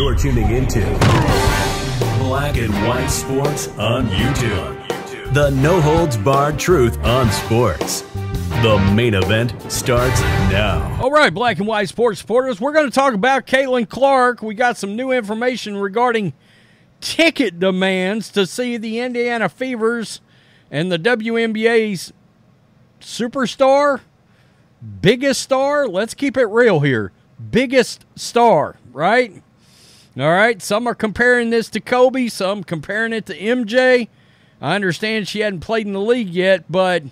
You're tuning into Black and White Sports on YouTube. The no-holds-barred truth on sports. The main event starts now. All right, Black and White Sports supporters, we're going to talk about Caitlin Clark. We got some new information regarding ticket demands to see the Indiana Fevers and the WNBA's superstar, biggest star. Let's keep it real here. Biggest star, right? All right, some are comparing this to Kobe, some comparing it to MJ. I understand she hadn't played in the league yet, but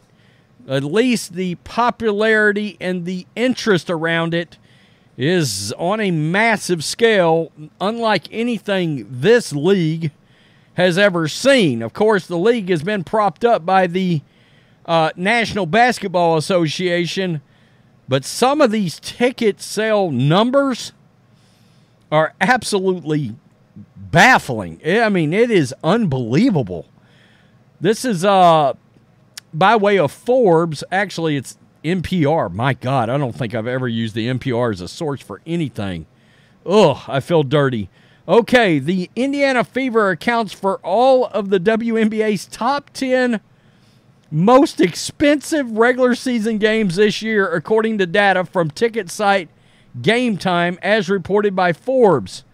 at least the popularity and the interest around it is on a massive scale, unlike anything this league has ever seen. Of course, the league has been propped up by the National Basketball Association, but some of these ticket sale numbers are absolutely baffling. I mean, it is unbelievable. This is by way of Forbes. Actually, it's NPR. My God, I don't think I've ever used the NPR as a source for anything. Ugh, I feel dirty. Okay, the Indiana Fever accounts for all of the WNBA's top 10 most expensive regular season games this year, according to data from ticket site Game Time, as reported by Forbes.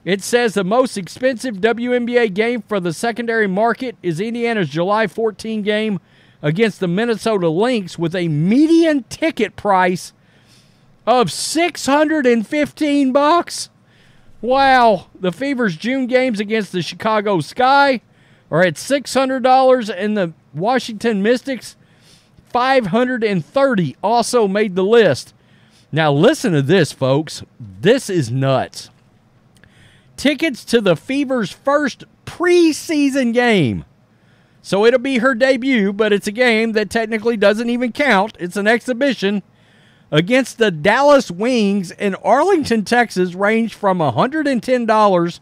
It says the most expensive WNBA game for the secondary market is Indiana's July 14 game against the Minnesota Lynx, with a median ticket price of $615. Wow. The Fever's June games against the Chicago Sky are at $600, and the Washington Mystics $530 also made the list. Now listen to this, folks. This is nuts. Tickets to the Fever's first preseason game. So it'll be her debut, but it's a game that technically doesn't even count. It's an exhibition against the Dallas Wings in Arlington, Texas, range from $110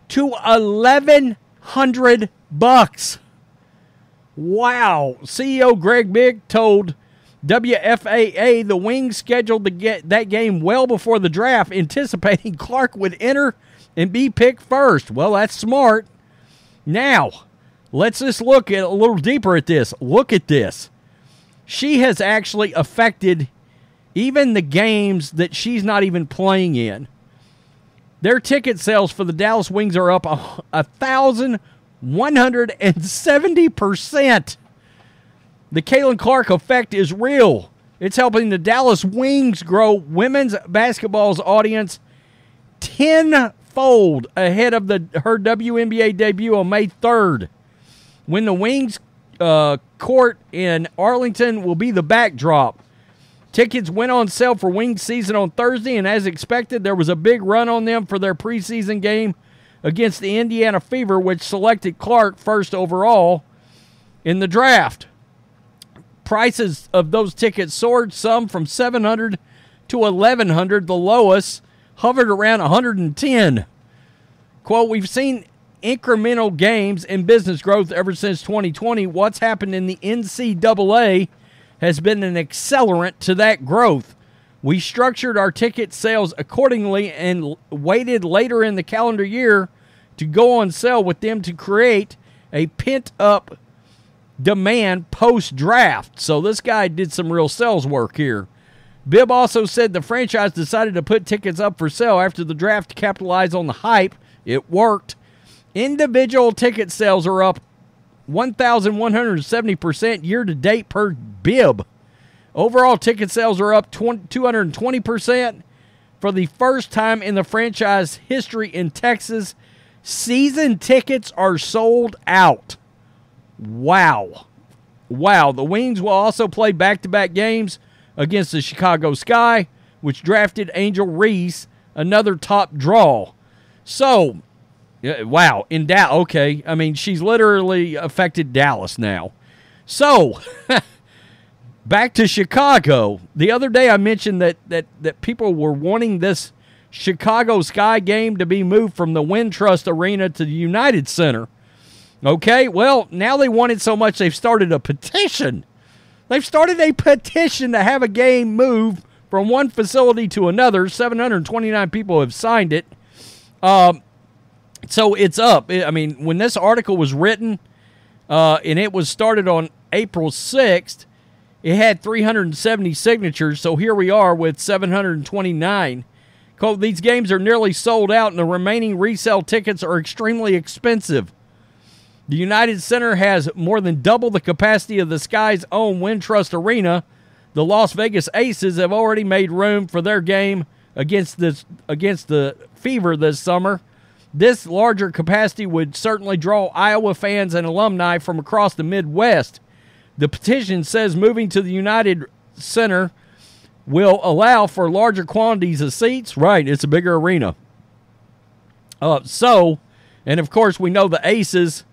to $1,100. Wow. CEO Greg Bick told WFAA the Wings scheduled to get that game well before the draft, anticipating Clark would enter and be picked first. Well, that's smart. Now, let's just look at a little deeper at this. Look at this. She has actually affected even the games that she's not even playing in. Their ticket sales for the Dallas Wings are up 1,170%. The Caitlin Clark effect is real. It's helping the Dallas Wings grow women's basketball's audience tenfold ahead of her WNBA debut on May 3rd, when the Wings court in Arlington will be the backdrop. Tickets went on sale for Wings season on Thursday, and as expected, there was a big run on them for their preseason game against the Indiana Fever, which selected Clark first overall in the draft. Prices of those tickets soared, some from $700 to $1,100. The lowest hovered around $110. Quote, we've seen incremental gains in business growth ever since 2020. What's happened in the NCAA has been an accelerant to that growth. We structured our ticket sales accordingly and waited later in the calendar year to go on sale with them to create a pent-up demand post-draft. So this guy did some real sales work here. Bibb also said the franchise decided to put tickets up for sale after the draft to capitalize on the hype. It worked. Individual ticket sales are up 1,170% year-to-date per Bibb. Overall ticket sales are up 220% for the first time in the franchise history in Texas. Season tickets are sold out. Wow. Wow. The Wings will also play back-to-back games against the Chicago Sky, which drafted Angel Reese, another top draw. So, wow. In Dallas, okay. I mean, she's literally affected Dallas now. So, back to Chicago. The other day I mentioned that people were wanting this Chicago Sky game to be moved from the Wintrust Arena to the United Center. Okay, well, now they want it so much they've started a petition. They've started a petition to have a game moved from one facility to another. 729 people have signed it. So it's up. I mean, when this article was written, and it was started on April 6th, it had 370 signatures. So here we are with 729. These games are nearly sold out, and the remaining resale tickets are extremely expensive. The United Center has more than double the capacity of the Sky's own Wintrust Arena. The Las Vegas Aces have already made room for their game against the Fever this summer. This larger capacity would certainly draw Iowa fans and alumni from across the Midwest. The petition says moving to the United Center will allow for larger quantities of seats. Right, it's a bigger arena. And of course we know the Aces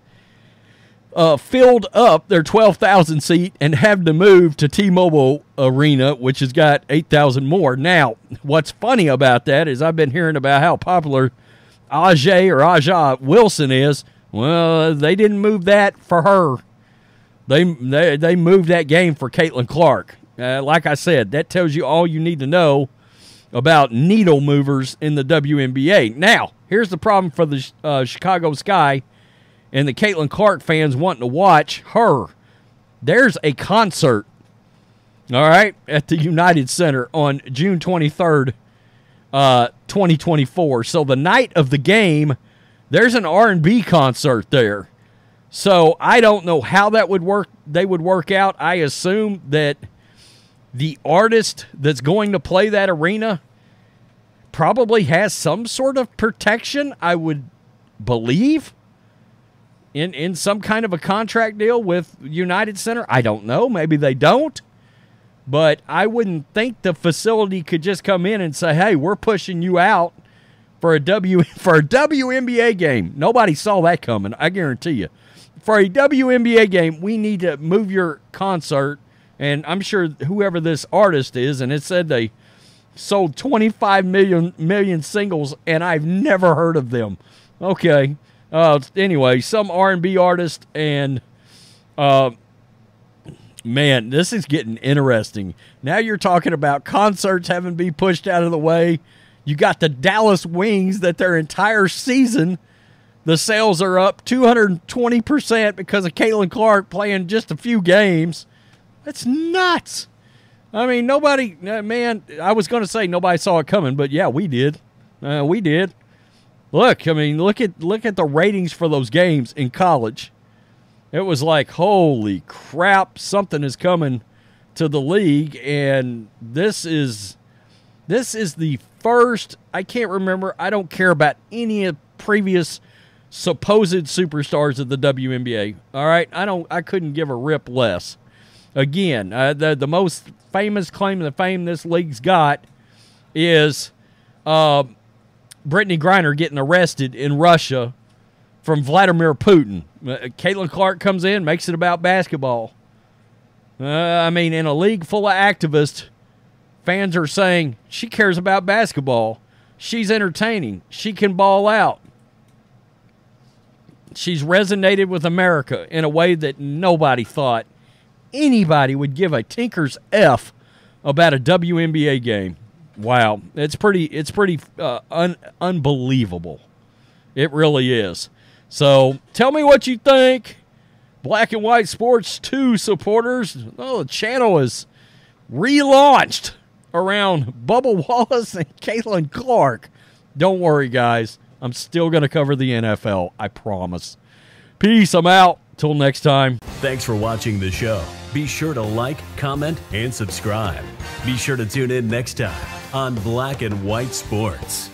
filled up their 12,000 seat and have to move to T-Mobile Arena, which has got 8,000 more. Now, what's funny about that is I've been hearing about how popular Aja Wilson is. Well, they didn't move that for her. They moved that game for Caitlin Clark. Like I said, that tells you all you need to know about needle movers in the WNBA. Now, here's the problem for the Chicago Sky and the Caitlin Clark fans wanting to watch her. There's a concert, all right, at the United Center on June 23rd, 2024. So the night of the game, there's an R&B concert there. So I don't know how that would work. They would work out. I assume that the artist that's going to play that arena probably has some sort of protection, I would believe, in some kind of a contract deal with United Center. I don't know. Maybe they don't. But I wouldn't think the facility could just come in and say, hey, we're pushing you out for a WNBA game. Nobody saw that coming, I guarantee you. For a WNBA game, we need to move your concert. And I'm sure whoever this artist is, and it said they sold 25 million singles, and I've never heard of them. Okay. Anyway, some R&B artist, and man, this is getting interesting. Now you're talking about concerts having to be pushed out of the way. You got the Dallas Wings that their entire season, the sales are up 220% because of Caitlin Clark playing just a few games. That's nuts. I mean, nobody, man, I was going to say nobody saw it coming, but yeah, we did. We did. Look, I mean, look at the ratings for those games in college. It was like, holy crap, something is coming to the league, and this is the first, I can't remember, I don't care about any of previous supposed superstars of the WNBA. All right, I couldn't give a rip less. Again, the most famous claim to fame this league's got is Brittney Griner getting arrested in Russia from Vladimir Putin. Caitlin Clark comes in, makes it about basketball. I mean, in a league full of activists, fans are saying she cares about basketball. She's entertaining. She can ball out. She's resonated with America in a way that nobody thought anybody would give a tinker's F about a WNBA game. Wow, it's pretty unbelievable. It really is. So tell me what you think. Black and White Sports 2 supporters. Oh, the channel is relaunched around Bubba Wallace and Caitlin Clark. Don't worry, guys. I'm still going to cover the NFL. I promise. Peace. I'm out. Till next time. Thanks for watching the show. Be sure to like, comment, and subscribe. Be sure to tune in next time on Black and White Sports.